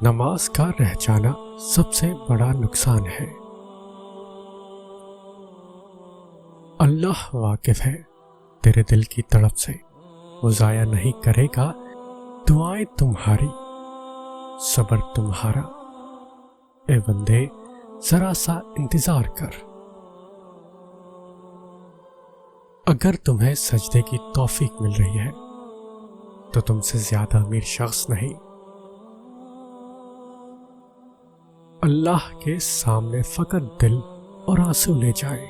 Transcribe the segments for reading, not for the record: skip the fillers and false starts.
نماز کا رہ جانا سب سے بڑا نقصان ہے۔ اللہ واقف ہے تیرے دل کی تڑپ سے، وہ ضائع نہیں کرے گا دعائیں تمہاری، صبر تمہارا۔ اے بندے ذرا سا انتظار کر۔ اگر تمہیں سجدے کی توفیق مل رہی ہے تو تم سے زیادہ امیر شخص نہیں۔ اللہ کے سامنے فقط دل اور آنسو لے جائے،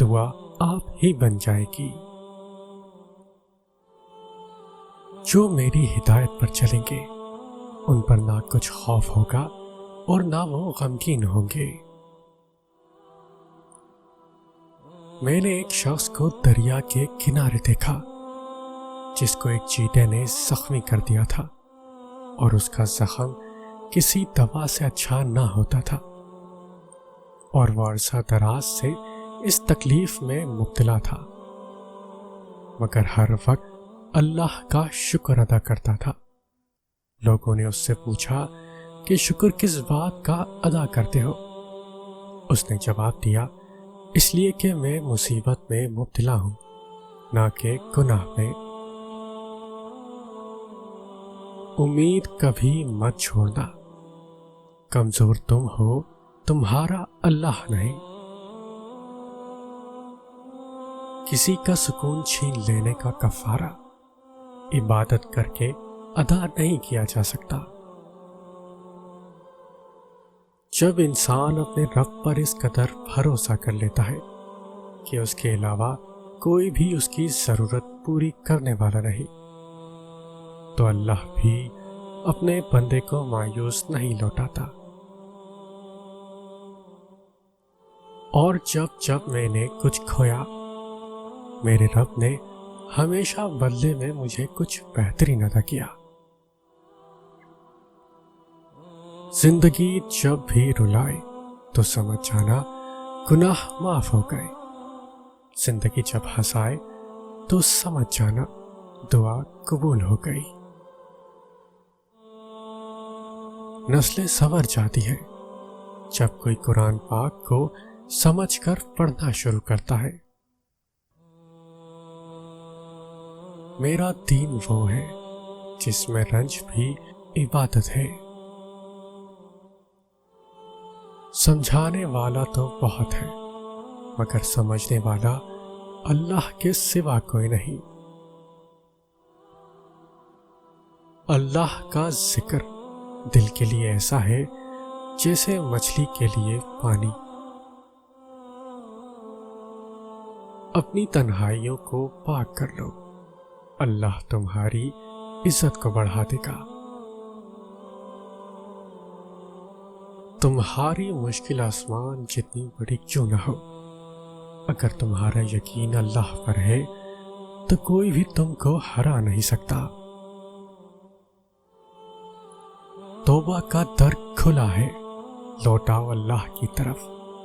دعا آپ ہی بن جائے گی۔ جو میری ہدایت پر چلیں گے ان پر نہ کچھ خوف ہوگا اور نہ وہ غمگین ہوں گے۔ میں نے ایک شخص کو دریا کے کنارے دیکھا جس کو ایک چیٹے نے زخمی کر دیا تھا، اور اس کا زخم کسی دوا سے اچھا نہ ہوتا تھا، اور وہ عرصہ دراز سے اس تکلیف میں مبتلا تھا، مگر ہر وقت اللہ کا شکر ادا کرتا تھا۔ لوگوں نے اس سے پوچھا کہ شکر کس بات کا ادا کرتے ہو؟ اس نے جواب دیا، اس لیے کہ میں مصیبت میں مبتلا ہوں، نہ کہ گناہ میں۔ امید کبھی مت چھوڑنا، کمزور تم ہو، تمہارا اللہ نہیں۔ کسی کا سکون چھین لینے کا کفارہ عبادت کر کے ادا نہیں کیا جا سکتا۔ جب انسان اپنے رب پر اس قدر بھروسہ کر لیتا ہے کہ اس کے علاوہ کوئی بھی اس کی ضرورت پوری کرنے والا نہیں، تو اللہ بھی اپنے بندے کو مایوس نہیں لوٹاتا۔ اور جب جب میں نے کچھ کھویا، میرے رب نے ہمیشہ بدلے میں مجھے کچھ بہترین عطا کیا۔ زندگی جب بھی رلائے تو سمجھ جانا گناہ معاف ہو گئے، زندگی جب ہنسائے تو سمجھ جانا دعا قبول ہو گئی۔ نسلیں سنور جاتی ہیں جب کوئی قرآن پاک کو سمجھ کر پڑھنا شروع کرتا ہے۔ میرا دین وہ ہے جس میں رنج بھی عبادت ہے۔ سمجھانے والا تو بہت ہے مگر سمجھنے والا اللہ کے سوا کوئی نہیں۔ اللہ کا ذکر دل کے لیے ایسا ہے جیسے مچھلی کے لیے پانی۔ اپنی تنہائیوں کو پاک کر لو، اللہ تمہاری عزت کو بڑھا دے گا۔ تمہاری مشکل آسمان جتنی بڑی کیوں نہ ہو، اگر تمہارا یقین اللہ پر ہے تو کوئی بھی تم کو ہرا نہیں سکتا۔ توبہ کا در کھلا ہے، لوٹاؤ اللہ کی طرف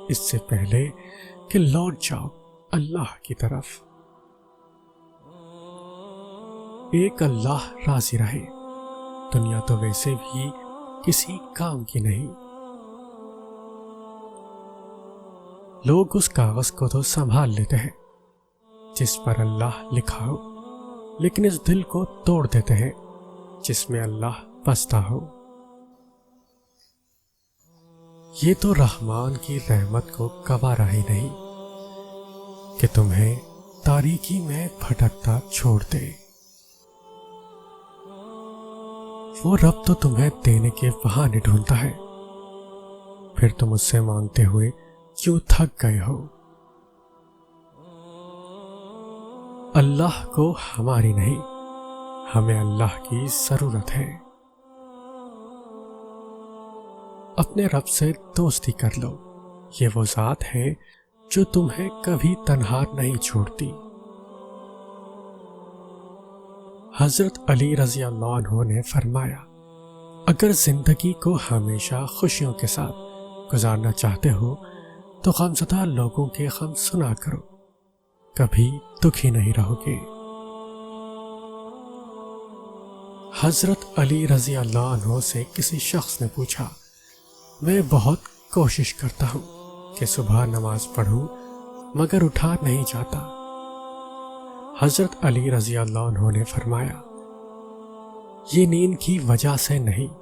اس سے پہلے کہ لوٹ جاؤ اللہ کی طرف۔ ایک اللہ راضی رہے، دنیا تو ویسے بھی کسی کام کی نہیں۔ لوگ اس کاغذ کو تو سنبھال لیتے ہیں جس پر اللہ لکھا ہو، لیکن اس دل کو توڑ دیتے ہیں جس میں اللہ بستا ہو۔ یہ تو رحمان کی رحمت کو گوارا ہی نہیں کہ تمہیں تاریکی میں بھٹکتا چھوڑ دے۔ وہ رب تو تمہیں دینے کے بہانے ڈھونڈتا ہے، پھر تم اس سے مانگتے ہوئے کیوں تھک گئے ہو؟ اللہ کو ہماری نہیں، ہمیں اللہ کی ضرورت ہے۔ اپنے رب سے دوستی کر لو، یہ وہ ذات ہے جو تمہیں کبھی تنہا نہیں چھوڑتی۔ حضرت علی رضی اللہ عنہ نے فرمایا، اگر زندگی کو ہمیشہ خوشیوں کے ساتھ گزارنا چاہتے ہو تو غمزدہ لوگوں کے غم سنا کرو، کبھی دکھی نہیں رہو گے۔ حضرت علی رضی اللہ عنہ سے کسی شخص نے پوچھا، میں بہت کوشش کرتا ہوں کہ صبح نماز پڑھوں مگر اٹھا نہیں جاتا۔ حضرت علی رضی اللہ عنہ نے فرمایا، یہ نیند کی وجہ سے نہیں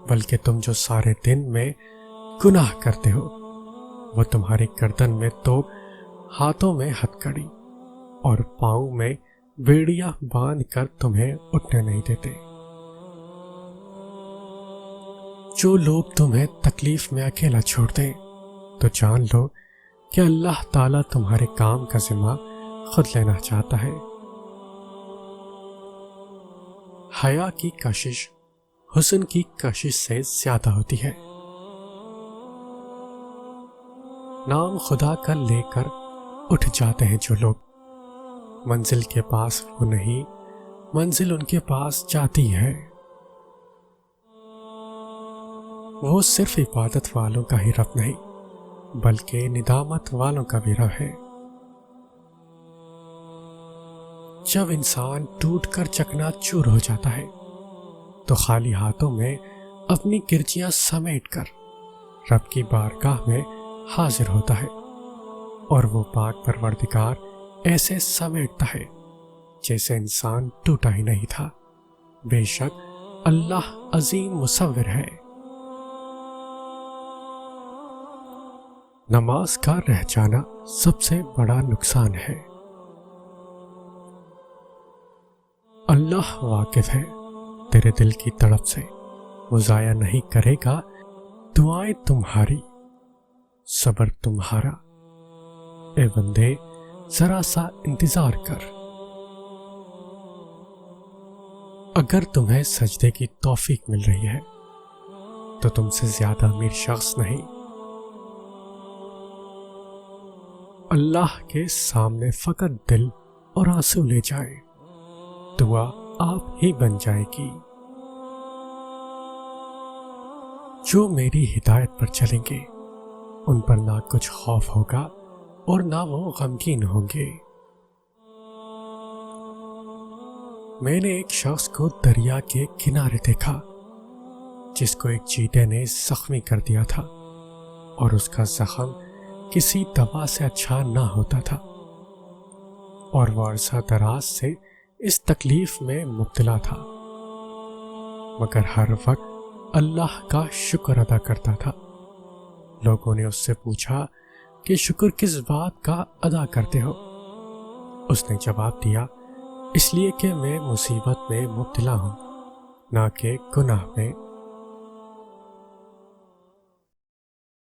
بلکہ تم جو سارے دن میں گناہ کرتے ہو وہ تمہاری گردن میں توپ، ہاتھوں میں ہتھکڑی اور پاؤں میں بیڑیاں باندھ کر تمہیں اٹھنے نہیں دیتے۔ جو لوگ تمہیں تکلیف میں اکیلا چھوڑ دیں تو جان لو کہ اللہ تعالیٰ تمہارے کام کا ذمہ خود لینا چاہتا ہے۔ حیا کی کشش حسن کی کشش سے زیادہ ہوتی ہے۔ نام خدا کا لے کر اٹھ جاتے ہیں جو لوگ، منزل کے پاس وہ نہیں، منزل ان کے پاس جاتی ہے۔ وہ صرف عبادت والوں کا ہی رب نہیں بلکہ ندامت والوں کا بھی رب ہے۔ جب انسان ٹوٹ کر چکنا چور ہو جاتا ہے تو خالی ہاتھوں میں اپنی کرچیاں سمیٹ کر رب کی بارگاہ میں حاضر ہوتا ہے، اور وہ پاک پروردگار ایسے سمیٹتا ہے جیسے انسان ٹوٹا ہی نہیں تھا۔ بے شک اللہ عظیم مصور ہے۔ نماز کا رہ جانا سب سے بڑا نقصان ہے۔ اللہ واقف ہے تیرے دل کی تڑپ سے، وہ ضائع نہیں کرے گا دعائیں تمہاری، صبر تمہارا۔ اے بندے ذرا سا انتظار کر۔ اگر تمہیں سجدے کی توفیق مل رہی ہے تو تم سے زیادہ امیر شخص نہیں۔ اللہ کے سامنے فقط دل اور آنسو لے جائیں، دعا آپ ہی بن جائے گی۔ جو میری ہدایت پر چلیں گے ان پر نہ کچھ خوف ہوگا اور نہ وہ غمگین ہوں گے۔ میں نے ایک شخص کو دریا کے کنارے دیکھا جس کو ایک چیتے نے زخمی کر دیا تھا، اور اس کا زخم کسی دوا سے اچھا نہ ہوتا تھا، اور وہ عرصہ دراز سے اس تکلیف میں مبتلا تھا، مگر ہر وقت اللہ کا شکر ادا کرتا تھا۔ لوگوں نے اس سے پوچھا کہ شکر کس بات کا ادا کرتے ہو؟ اس نے جواب دیا، اس لیے کہ میں مصیبت میں مبتلا ہوں، نہ کہ گناہ میں۔